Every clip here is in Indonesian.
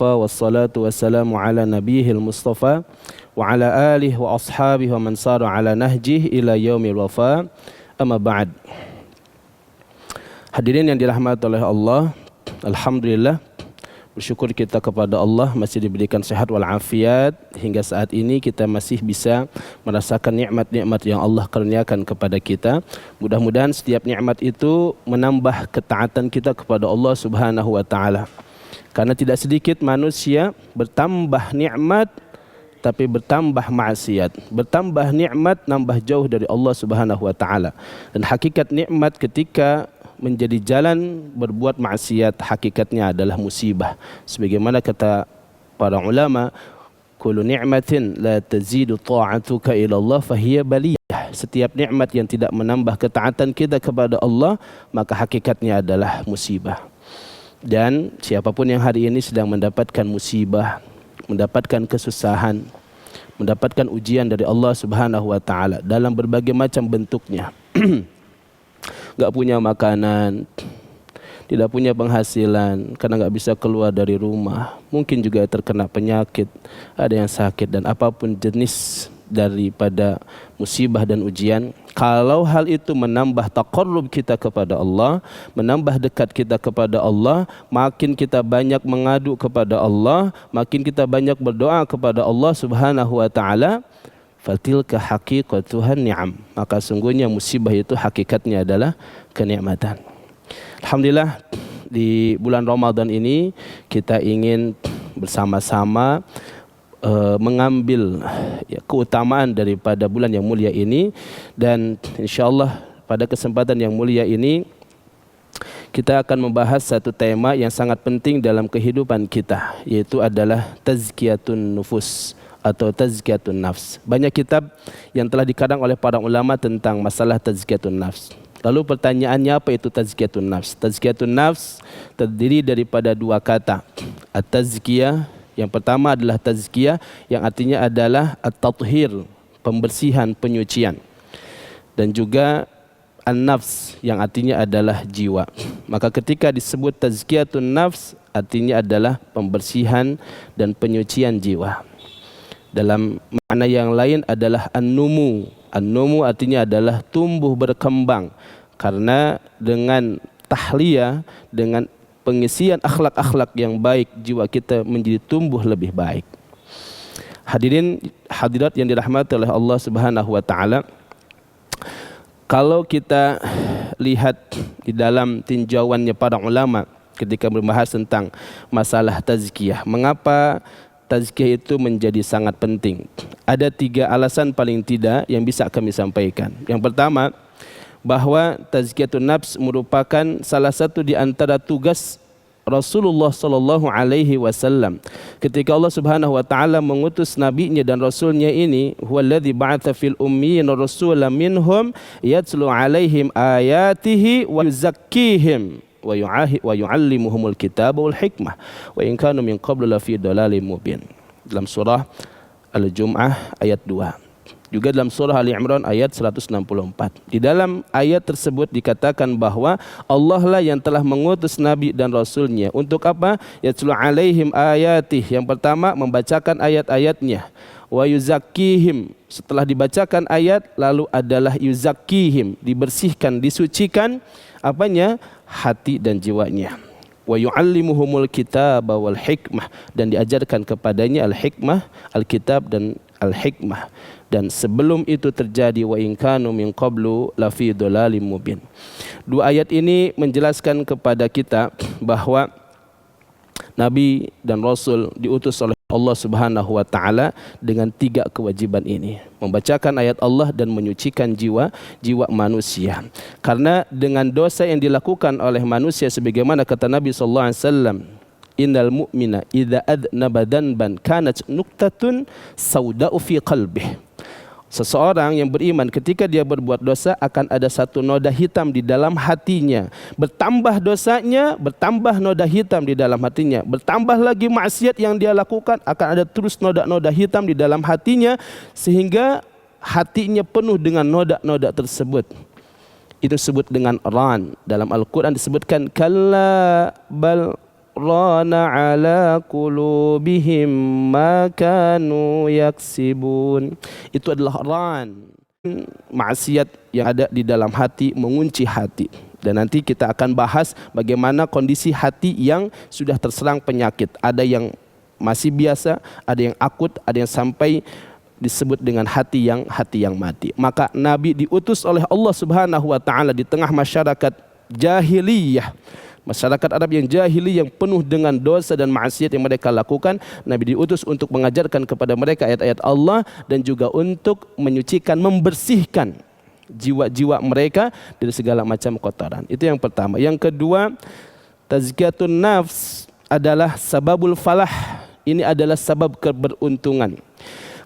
وكفى والصلاة والسلام على نبيه المصطفى وعلى آله وأصحابه ومن سار على نهجه إلى يوم الوفاء أما بعد. Hadirin yang dirahmati oleh Allah, alhamdulillah, bersyukur kita kepada Allah masih diberikan sehat walafiat hingga saat ini kita masih bisa merasakan nikmat-nikmat yang Allah karuniakan kepada kita. Mudah-mudahan setiap nikmat itu menambah ketaatan kita kepada Allah Subhanahu wa taala. Karena tidak sedikit manusia bertambah nikmat tapi bertambah maksiat. Bertambah nikmat nambah jauh dari Allah Subhanahu wa taala. Dan hakikat nikmat ketika menjadi jalan berbuat maksiat hakikatnya adalah musibah. Sebagaimana kata para ulama, kullu ni'matin la tazidu ta'atuka ila Allah fahiya baliyah. Setiap nikmat yang tidak menambah ketaatan kita kepada Allah, maka hakikatnya adalah musibah. Dan siapapun yang hari ini sedang mendapatkan musibah, mendapatkan kesusahan, mendapatkan ujian dari Allah Subhanahu wa taala dalam berbagai macam bentuknya. Gak punya makanan, tidak punya penghasilan karena gak bisa keluar dari rumah, mungkin juga terkena penyakit, ada yang sakit dan apapun jenis daripada musibah dan ujian. Kalau hal itu menambah taqarrub kita kepada Allah, menambah dekat kita kepada Allah, makin kita banyak mengadu kepada Allah, makin kita banyak berdoa kepada Allah Subhanahu wa taala, fatilka haqiqatuhan ni'am, maka sungguhnya musibah itu hakikatnya adalah kenikmatan. Alhamdulillah, di bulan Ramadan ini kita ingin bersama-sama mengambil keutamaan daripada bulan yang mulia ini, dan insyaallah pada kesempatan yang mulia ini kita akan membahas satu tema yang sangat penting dalam kehidupan kita, yaitu adalah tazkiyatun nufus atau tazkiyatun nafs. Banyak kitab yang telah dikarang oleh para ulama tentang masalah tazkiyatun nafs. Lalu pertanyaannya, apa itu tazkiyatun nafs? Tazkiyatun nafs terdiri daripada dua kata. At-tazkiyah, yang pertama adalah tazkiyah yang artinya adalah at-tathhir, pembersihan, penyucian. Dan juga an-nafs yang artinya adalah jiwa. Maka ketika disebut tazkiyatun nafs artinya adalah pembersihan dan penyucian jiwa. Dalam makna yang lain adalah an-numu. An-numu artinya adalah tumbuh berkembang. Karena dengan tahliyah, dengan pengisian akhlak-akhlak yang baik, jiwa kita menjadi tumbuh lebih baik. Hadirin hadirat yang dirahmati oleh Allah Subhanahu wa taala, kalau kita lihat di dalam tinjauannya para ulama ketika membahas tentang masalah tazkiyah, mengapa tazkiyah itu menjadi sangat penting? Ada 3 alasan paling tidak yang bisa kami sampaikan. Yang pertama, bahwa tazkiyatun nafs merupakan salah satu di antara tugas Rasulullah sallallahu alaihi wasallam. Ketika Allah Subhanahu wa taala mengutus nabinya dan rasulnya ini, huwallazi ba'atsa fil ummiyina rasulan minhum yatlu alaihim ayatihi wa yuzakkihim wa yu'allimuhumul kitaba wal hikmah wa in kanu min qablu lafi dhalalin mubin. Dalam surah Al-Jum'ah ayat 2. Juga dalam surah Ali Imran ayat 164. Di dalam ayat tersebut dikatakan bahwa Allah lah yang telah mengutus nabi dan rasulnya untuk apa? Yatlu alaihim ayatih. Yang pertama, membacakan ayat-ayatnya. Wa yuzakkihim. Setelah dibacakan ayat, lalu adalah yuzakkihim, dibersihkan, disucikan apanya? Hati dan jiwanya. Wa yu'allimuhumul kitaba wal hikmah, dan diajarkan kepadanya al-hikmah, al-kitab dan al-hikmah. Dan sebelum itu terjadi, wa in kanu min qablu lafi dhalalim mubin. Dua ayat ini menjelaskan kepada kita bahwa nabi dan rasul diutus oleh Allah Subhanahu wa taala dengan 3 kewajiban ini. Membacakan ayat Allah dan menyucikan jiwa manusia. Karena dengan dosa yang dilakukan oleh manusia, sebagaimana kata Nabi sallallahu alaihi wasallam, innal mu'mina idza adnaba dhanban kanat nuqtatun sauda'u fi qalbihi. Seseorang yang beriman ketika dia berbuat dosa akan ada satu noda hitam di dalam hatinya. Bertambah dosanya, bertambah noda hitam di dalam hatinya. Bertambah lagi maksiat yang dia lakukan, akan ada terus noda-noda hitam di dalam hatinya, sehingga hatinya penuh dengan noda-noda tersebut. Itu disebut dengan ran. Dalam Al-Quran disebutkan kalla bal rana ala qulubihim ma kanu yaksibun. Itu adalah ran, maksiat yang ada di dalam hati, mengunci hati. Dan nanti kita akan bahas bagaimana kondisi hati yang sudah terserang penyakit. Ada yang masih biasa, ada yang akut, ada yang sampai disebut dengan hati yang mati. Maka Nabi diutus oleh Allah Subhanahu wa taala di tengah masyarakat jahiliyah. Masyarakat Arab yang jahili, yang penuh dengan dosa dan maksiat yang mereka lakukan. Nabi diutus untuk mengajarkan kepada mereka ayat-ayat Allah dan juga untuk menyucikan, membersihkan jiwa-jiwa mereka dari segala macam kotoran. Itu yang pertama. Yang kedua, tazkiyatun nafs adalah sababul falah. Ini adalah sebab keberuntungan.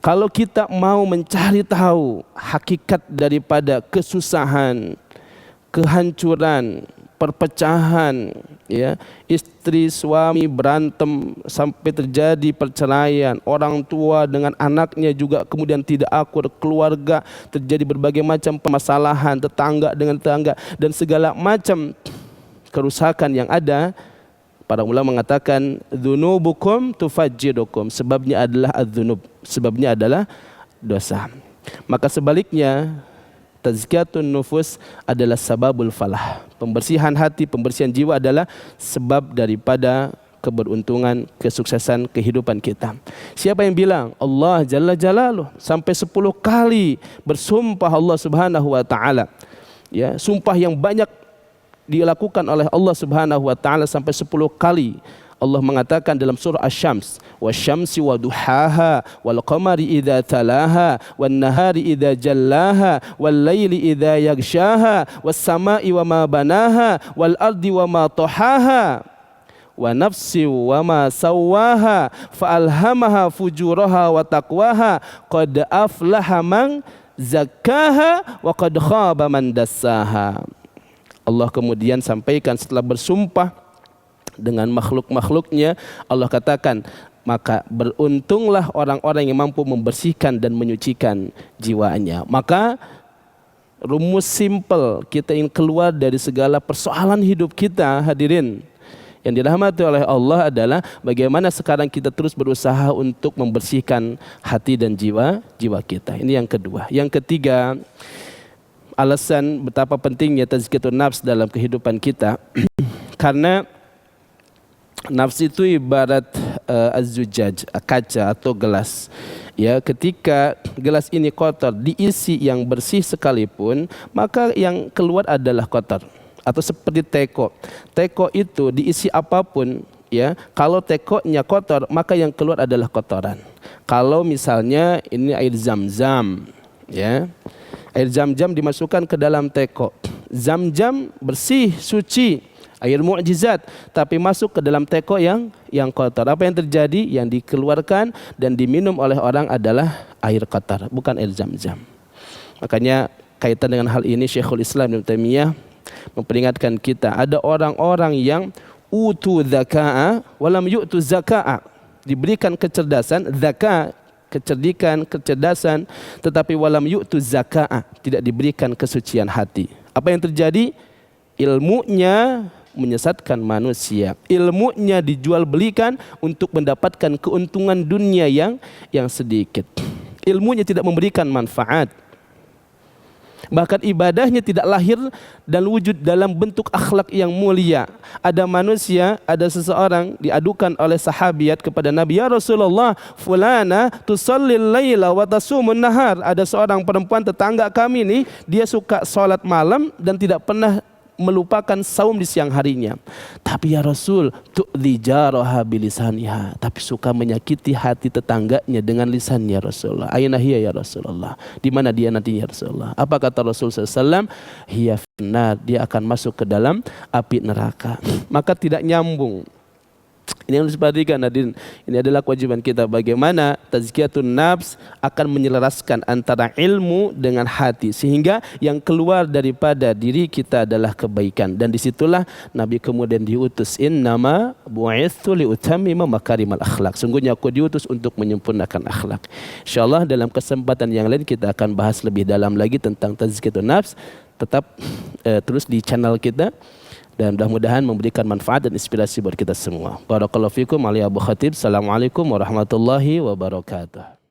Kalau kita mau mencari tahu hakikat daripada kesusahan, kehancuran, perpecahan, ya, istri suami berantem sampai terjadi perceraian, orang tua dengan anaknya juga kemudian tidak akur, keluarga terjadi berbagai macam permasalahan, tetangga dengan tetangga, dan segala macam kerusakan yang ada. Para ulama mengatakan dzunubukum tufajjirukum, sebabnya adalah adzunub, sebabnya adalah dosa. Maka sebaliknya, tazkiyatun nufus adalah sababul falah. Pembersihan hati, pembersihan jiwa adalah sebab daripada keberuntungan, kesuksesan kehidupan kita. Siapa yang bilang Allah Jalla Jalaluh sampai 10 kali bersumpah Allah Subhanahu wa taala, ya, sumpah yang banyak dilakukan oleh Allah Subhanahu wa taala sampai 10 kali. Allah mengatakan dalam surah Asy-Syams, wasyamsi waduhaha wal qamari idza talaha wan nahari idza jallaha wal laili idza yaghshaha was samai wama banaha wal ardi wama tahaha wa nafsi wama sawaha fa alhamaha fujuraha wa taqwaha qad aflaha man zakkaha wa qad khaba man dassaha. Allah kemudian sampaikan setelah bersumpah dengan makhluk-makhluknya, Allah katakan, maka beruntunglah orang-orang yang mampu membersihkan dan menyucikan jiwanya. Maka rumus simple kita ingin keluar dari segala persoalan hidup kita, hadirin yang dirahmati oleh Allah, adalah bagaimana sekarang kita terus berusaha untuk membersihkan hati dan jiwa kita. Ini yang kedua. Yang ketiga, alasan betapa pentingnya tazkiyatun nafs dalam kehidupan kita karena nafs itu ibarat az-zujaj, kaca atau gelas. Ya, ketika gelas ini kotor, diisi yang bersih sekalipun, maka yang keluar adalah kotor. Atau seperti teko. Teko itu diisi apapun, ya, kalau tekonya kotor, maka yang keluar adalah kotoran. Kalau misalnya ini air zam-zam, ya, air zam-zam dimasukkan ke dalam teko. Zam-zam bersih, suci, air mukjizat, tapi masuk ke dalam teko yang kotor. Apa yang terjadi? Yang dikeluarkan dan diminum oleh orang adalah air kotor, bukan air zam-zam. Makanya kaitan dengan hal ini Syekhul Islam Ibnu Taimiyah memperingatkan kita, ada orang-orang yang utu zaka'a walam yu'tu zaka'a, diberikan kecerdasan, zakat, kecerdikan, kecerdasan, tetapi walam yu'tu zaka'a, tidak diberikan kesucian hati. Apa yang terjadi? Ilmunya menyesatkan manusia. Ilmunya dijual belikan untuk mendapatkan keuntungan dunia yang sedikit. Ilmunya tidak memberikan manfaat. Bahkan ibadahnya tidak lahir dan wujud dalam bentuk akhlak yang mulia. Ada manusia, ada seseorang diadukan oleh sahabiat kepada Nabi, ya Rasulullah, fulana tusallil laila wa tasumun nahar. Ada seorang perempuan tetangga kami nih, dia suka sholat malam dan tidak pernah melupakan saum di siang harinya. Tapi ya Rasul, tu'dhi jaraha bilisaniha, tapi suka menyakiti hati tetangganya dengan lisannya Rasulullah. Aina hiya ya Rasulullah? Di mana dia nantinya Rasulullah? Apa kata Rasul SAW? Hiya finnar, dia akan masuk ke dalam api neraka. Maka tidak nyambung. Ini yang harus diperhatikan, hadirin. Ini adalah kewajiban kita, bagaimana tazkiyatun nafs akan menyelaraskan antara ilmu dengan hati, sehingga yang keluar daripada diri kita adalah kebaikan. Dan disitulah Nabi kemudian diutus, innama bu'itsu liutammima makarimal akhlak, sungguhnya aku diutus untuk menyempurnakan akhlak. InsyaAllah dalam kesempatan yang lain kita akan bahas lebih dalam lagi tentang tazkiyatun nafs. Tetap terus di channel kita dan mudah-mudahan memberikan manfaat dan inspirasi buat kita semua. Barakallahu fikum, Ali Abu Khatib. Assalamualaikum warahmatullahi wabarakatuh.